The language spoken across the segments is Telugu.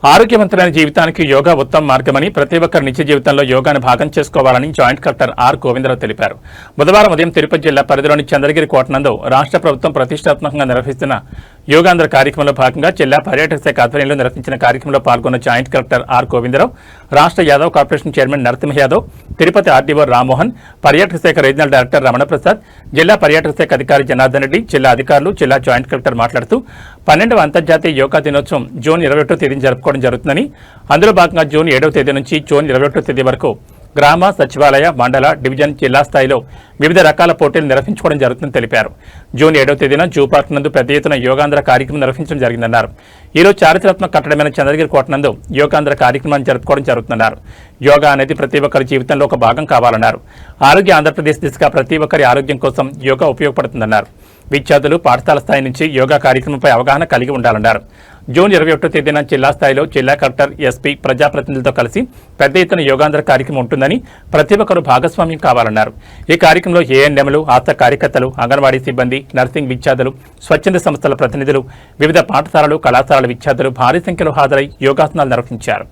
ఆరోగ్యవంతమైన జీవితానికి యోగా ఉత్తమ మార్గమని ప్రతి ఒక్కరి నిత్య జీవితంలో యోగాను భాగం చేసుకోవాలని జాయింట్ కలెక్టర్ ఆర్ గోవిందరావు తెలిపారు. బుధవారం ఉదయం తిరుపతి జిల్లా పరిధిలోని చంద్రగిరి కోటనందు రాష్ట్ర ప్రభుత్వం ప్రతిష్టాత్మకంగా నిర్వహిస్తున్న యోగాంధ్ర కార్యక్రమంలో భాగంగా జిల్లా పర్యాటక శాఖ ఆధ్వర్యంలో నిర్వహించిన కార్యక్రమంలో పాల్గొన్న జాయింట్ కలెక్టర్ ఆర్ గోవిందరావు, రాష్ట్ర Yadav corporation chairman Narasimha Yadav, Tirupati RDO Rammohan, పర్యాటక శాఖ రీజనల్ డైరెక్టర్ రమణప్రసాద్, జిల్లా పర్యాటక శాఖ అధికారి జనార్దన్ రెడ్డి, జిల్లా అధికారులు, జిల్లా జాయింట్ కలెక్టర్ మాట్లాడుతూ 12వ అంతర్జాతీయ యోగా దినోత్సవం జూన్ 21వ తేదీన జరుపుకోవడం జరుగుతుందని, అందులో భాగంగా జూన్ 7వ తేదీ నుంచి జూన్ 21వ తేదీ వరకు గ్రామ, సచివాలయ, మండల, డివిజన్, జిల్లా స్థాయిలో వివిధ రకాల పోటీలు నిర్వహించుకోవడం జరుగుతుందని తెలిపారు. జూన్ 7వ తేదీన జూ పార్క్ నందు పెద్ద ఎత్తున యోగాంధ్ర కార్యక్రమం నిర్వహించడం జరిగిందన్నారు. ఈరోజు చారిత్రాత్మక కట్టడమైన చంద్రగిరి కోటనందు యోగాంధ్ర కార్యక్రమాన్ని జరుపుకోవడం జరుగుతుందన్నారు. యోగా అనేది ప్రతి ఒక్కరి జీవితంలో ఒక భాగం కావాలన్నారు. ఆరోగ్య ఆంధ్రప్రదేశ్ దిశగా ప్రతి ఒక్కరి ఆరోగ్యం కోసం యోగా ఉపయోగపడుతుందన్నారు. విద్యార్థులు పాఠశాల స్థాయి నుంచి యోగా కార్యక్రమంపై అవగాహన కలిగి ఉండాలన్నారు. జూన్ 21వ తేదీన జిల్లా స్థాయిలో జిల్లా కలెక్టర్, ఎస్పీ, ప్రజాప్రతినిధులతో కలిసి పెద్ద ఎత్తున యోగాంధ్ర కార్యక్రమం ఉంటుందని ప్రతి ఒక్కరూ భాగస్వామ్యం కావాలన్నారు. ఈ కార్యక్రమంలో ఏఎన్ఎంలు, ఆశా కార్యకర్తలు, అంగన్వాడీ సిబ్బంది, నర్సింగ్ విద్యార్థులు, స్వచ్ఛంద సంస్థల ప్రతినిధులు, వివిధ పాఠశాలలు, కళాశాలల విద్యార్థులు భారీ సంఖ్యలో హాజరై యోగాసనాలు నిర్వహించారు.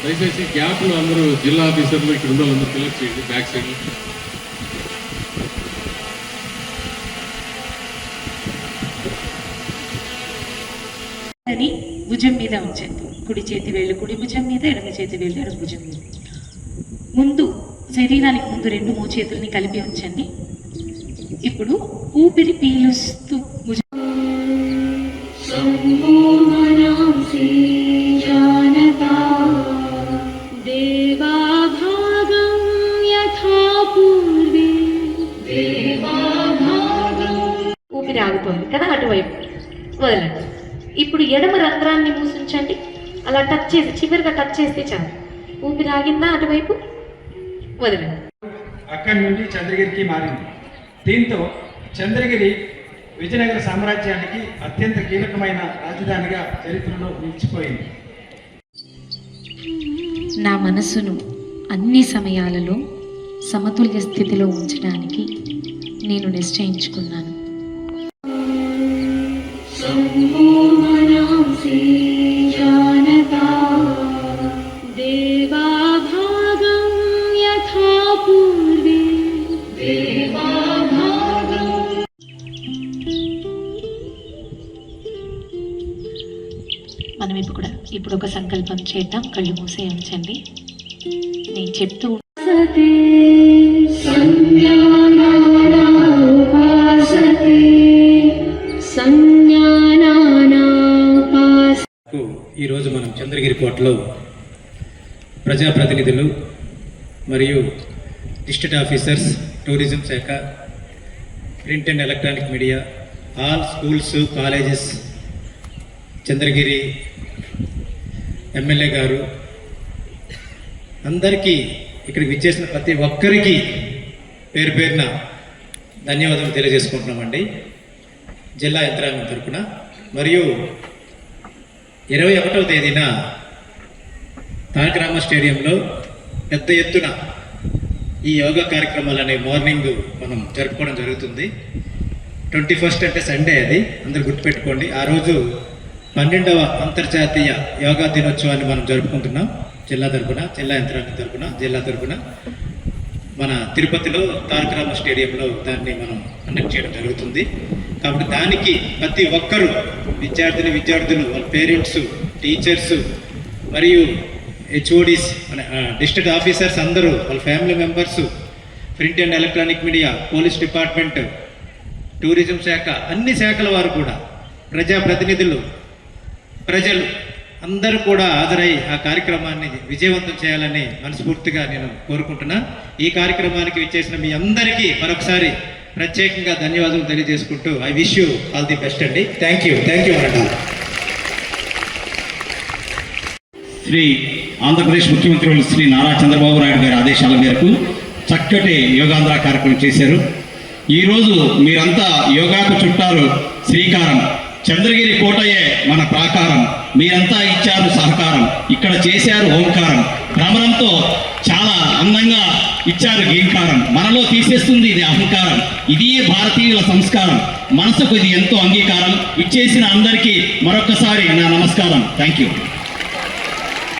దయచేసి గ్యాప్లు అందరూ జిల్లా ఆఫీసర్లు ఇక్కడ ఉన్న వాళ్ళందరూ ఫిల్అప్ చేయండి. బ్యాక్ సైడ్ అని భుజం మీద ఉంచండి. కుడి చేతి వేళ్ళు కుడి భుజం మీద, ఎడమ చేతి వేళ్ళు ఎడమ భుజం మీద. ముందు శరీరానికి ముందు రెండు మోచేతుల్ని కలిపి ఉంచండి. ఇప్పుడు ఊపిరి పీలుస్తూ భుజం ఊపిరి ఆగుతోంది కదా, అటువైపు వదలండి. ఇప్పుడు ఎడమ రంధ్రాన్ని మూసించండి. అలా టచ్ చేసి చివరిగా టచ్ చేస్తే చాలు. ఊపిరి ఆగిందా, అటువైపు వదలండి. అక్కడి నుండి చంద్రగిరికి మారింది. దీంతో చంద్రగిరి విజయనగర సామ్రాజ్యానికి అత్యంత కీలకమైన రాజధానిగా చరిత్రలో నిలిచిపోయింది. నా మనసును అన్ని సమయాలలో సమతుల్య స్థితిలో ఉంచడానికి నేను నిశ్చయించుకున్నాను. మనం ఇప్పుడు ఒక సంకల్పం చేద్దాం. కళ్ళు మూసే ఉంచండి. నేను చెప్తూ ఈరోజు మనం చంద్రగిరి కోటలో ప్రజాప్రతినిధులు మరియు డిస్ట్రిక్ట్ ఆఫీసర్స్, టూరిజం శాఖ, print and electronic media, all schools, colleges, Chandragiri MLA గారు అందరికీ ఇక్కడికి విచ్చేసిన ప్రతి ఒక్కరికి పేరు పేరున ధన్యవాదాలు తెలియజేసుకుంటున్నామండి జిల్లా యంత్రాంగం తరఫున. మరియు 21వ తేదీన తారకరామ స్టేడియంలో పెద్ద ఎత్తున ఈ యోగా కార్యక్రమాలనే మార్నింగ్ మనం జరుపుకోవడం జరుగుతుంది. 21st అంటే సండే, అది అందరు గుర్తుపెట్టుకోండి. ఆ రోజు 12వ అంతర్జాతీయ యోగా దినోత్సవాన్ని మనం జరుపుకుంటున్నాం. జిల్లా తరఫున, జిల్లా యంత్రాంగం తరఫున, జిల్లా తరఫున మన తిరుపతిలో తారకరామ స్టేడియంలో దాన్ని మనం కండక్ట్ చేయడం జరుగుతుంది. కాబట్టి దానికి ప్రతి ఒక్కరూ విద్యార్థులు, వాళ్ళ పేరెంట్స్, టీచర్స్ మరియు హెచ్ఓడీస్, మన డిస్ట్రిక్ట్ ఆఫీసర్స్ అందరూ, వాళ్ళ family members, print and electronic media, police department, tourism శాఖ, అన్ని శాఖల వారు కూడా, ప్రజాప్రతినిధులు, ప్రజలు అందరూ కూడా హాజరై ఆ కార్యక్రమాన్ని విజయవంతం చేయాలని మనస్ఫూర్తిగా నేను కోరుకుంటున్నా. ఈ కార్యక్రమానికి విచ్చేసిన మీ అందరికీ మరొకసారి ప్రత్యేకంగా ధన్యవాదాలు తెలియజేసుకుంటూ I wish you all the best అండి. థ్యాంక్ యూ అనండి. శ్రీ ఆంధ్రప్రదేశ్ ముఖ్యమంత్రి శ్రీ నారా చంద్రబాబు నాయుడు గారి ఆదేశాల మేరకు చక్కటి యోగాంధ్ర కార్యక్రమం చేశారు. ఈరోజు మీరంతా యోగాకు చుట్టారు శ్రీకారం, చంద్రగిరి కోటయే మన ప్రాకారం, మీరంతా ఇచ్చారు సహకారం, ఇక్కడ చేశారు ఓంకారం, భ్రమరంతో చాలా అందంగా ఇచ్చారు గీంకారం, మనలో తీసేస్తుంది ఇది అహంకారం, ఇది భారతీయుల సంస్కారం, మనసుకు ఇది ఎంతో అంగీకారం, ఇచ్చేసిన అందరికీ మరొక్కసారి నా నమస్కారం. Thank you.